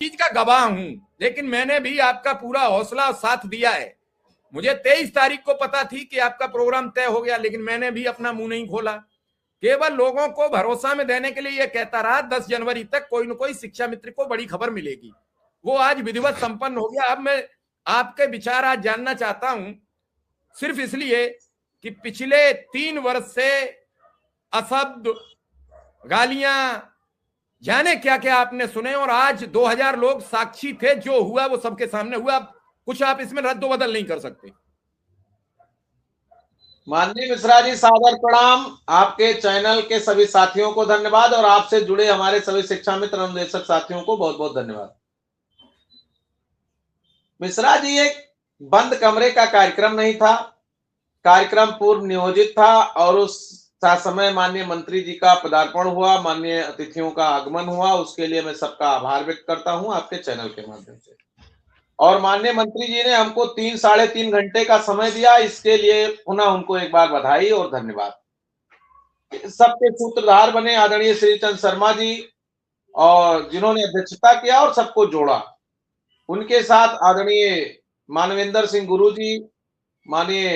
चीज का गवाह हूं, लेकिन मैंने भी आपका पूरा हौसला और साथ दिया है। मुझे 23 तारीख को पता थी कि आपका प्रोग्राम तय हो गया, लेकिन मैंने भी अपना मुंह नहीं खोला। केवल लोगों को भरोसा में देने के लिए यह कहता रहा 10 जनवरी तक कोई न कोई शिक्षा मित्र को बड़ी खबर मिलेगी। वो आज विधिवत संपन्न हो गया। अब मैं आपके विचार आज जानना चाहता हूं, सिर्फ इसलिए कि पिछले 3 वर्ष से अशब्द, गालियां, जाने क्या क्या आपने सुने, और आज 2000 लोग साक्षी थे। जो हुआ वो सबके सामने हुआ। कुछ आप इसमें रद्द बदल नहीं कर सकते। माननीय मिश्रा जी, सादर प्रणाम। आपके चैनल के सभी साथियों को धन्यवाद और आपसे जुड़े हमारे सभी शिक्षा मित्र अनुदेशक साथियों को बहुत बहुत धन्यवाद। मिश्रा जी, एक बंद कमरे का कार्यक्रम नहीं था, कार्यक्रम पूर्व नियोजित था और उस समय माननीय मंत्री जी का पदार्पण हुआ, माननीय अतिथियों का आगमन हुआ। उसके लिए मैं सबका आभार व्यक्त करता हूं आपके चैनल के माध्यम से। और माननीय मंत्री जी ने हमको 3-3.5 घंटे का समय दिया, इसके लिए पुनः उनको एक बार बधाई और धन्यवाद। सबके सूत्रधार बने आदरणीय श्रीचंद शर्मा जी, और जिन्होंने अध्यक्षता किया और सबको जोड़ा। उनके साथ आदरणीय मानवेंद्र सिंह गुरु जी, माननीय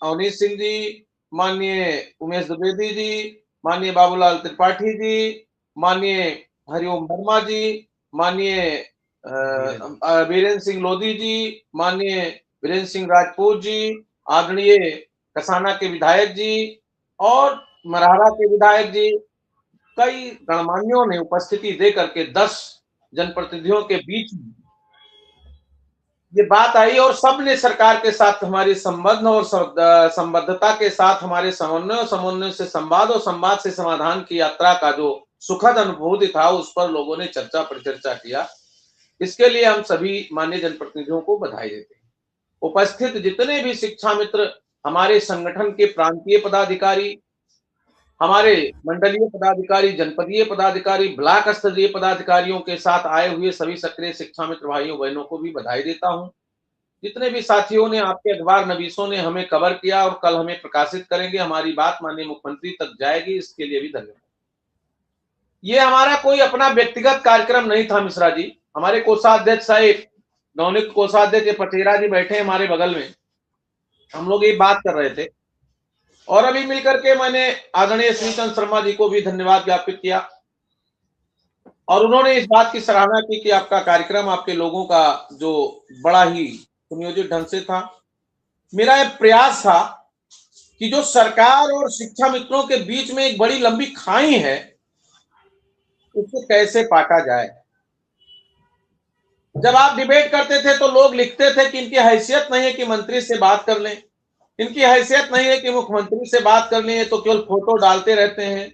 अवनीश सिंह जी, माननीय उमेश द्विवेदी जी, माननीय बाबूलाल त्रिपाठी जी, माननीय हरिओम वर्मा जी, माननीय वीरेंद्र सिंह लोधी जी, माननीय वीरेंद्र सिंह राजपूत जी, आदरणीय कसाना के विधायक जी और मरहरा के विधायक जी, कई गणमान्यों ने उपस्थिति दे करके 10 जनप्रतिनिधियों के बीच में ये बात आई और सबने सरकार के साथ हमारी संबंध और संबद्धता के साथ हमारे समन्वय से संवाद और संवाद से समाधान की यात्रा का जो सुखद अनुभूति था, उस पर लोगों ने चर्चा परिचर्चा किया। इसके लिए हम सभी माननीय जनप्रतिनिधियों को बधाई देते हैं। उपस्थित जितने भी शिक्षा मित्र, हमारे संगठन के प्रांतीय पदाधिकारी, हमारे मंडलीय पदाधिकारी, जनपदीय पदाधिकारी, ब्लॉक स्तरीय पदाधिकारियों के साथ आए हुए सभी सक्रिय शिक्षा मित्र भाइयों बहनों को भी बधाई देता हूं। जितने भी साथियों ने, आपके अखबार नवीसों ने हमें कवर किया और कल हमें प्रकाशित करेंगे, हमारी बात माननीय मुख्यमंत्री तक जाएगी, इसके लिए भी धन्यवाद। ये हमारा कोई अपना व्यक्तिगत कार्यक्रम नहीं था मिश्रा जी। हमारे कोषाध्यक्ष साहिब, नवनियुक्त कोषाध्यक्ष पटेरा जी बैठे हमारे बगल में, हम लोग ये बात कर रहे थे और अभी मिलकर के मैंने आदरणीय श्रीचंद शर्मा जी को भी धन्यवाद ज्ञापित किया और उन्होंने इस बात की सराहना की कि आपका कार्यक्रम, आपके लोगों का जो बड़ा ही सुनियोजित ढंग से था। मेरा यह प्रयास था कि जो सरकार और शिक्षा मित्रों के बीच में एक बड़ी लंबी खाई है, उसको कैसे पाटा जाए। जब आप डिबेट करते थे तो लोग लिखते थे कि इनकी हैसियत नहीं है कि मंत्री से बात कर लें, इनकी हैसियत नहीं है कि मुख्यमंत्री से बात कर लें, तो केवल फोटो डालते रहते हैं,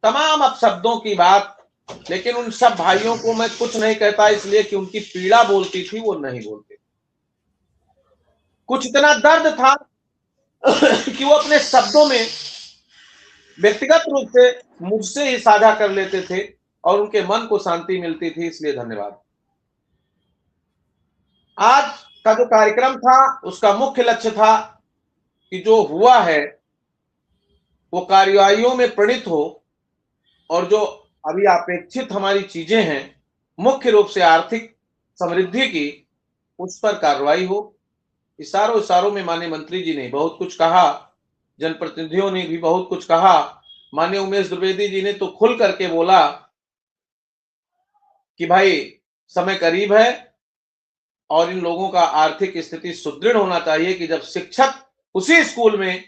तमाम अपशब्दों की बात। लेकिन उन सब भाइयों को मैं कुछ नहीं कहता, इसलिए कि उनकी पीड़ा बोलती थी, वो नहीं बोलते। कुछ इतना दर्द था कि वो अपने शब्दों में व्यक्तिगत रूप से मुझसे ही साझा कर लेते थे और उनके मन को शांति मिलती थी, इसलिए धन्यवाद। आज का जो कार्यक्रम था, उसका मुख्य लक्ष्य था कि जो हुआ है वो कार्यवाहियों में प्रणीत हो और जो अभी अपेक्षित हमारी चीजें हैं, मुख्य रूप से आर्थिक समृद्धि की, उस पर कार्रवाई हो। इशारों में माननीय मंत्री जी ने बहुत कुछ कहा, जनप्रतिनिधियों ने भी बहुत कुछ कहा। माननीय उमेश द्विवेदी जी ने तो खुल करके बोला कि भाई समय करीब है और इन लोगों का आर्थिक स्थिति सुदृढ़ होना चाहिए कि जब शिक्षक उसी स्कूल में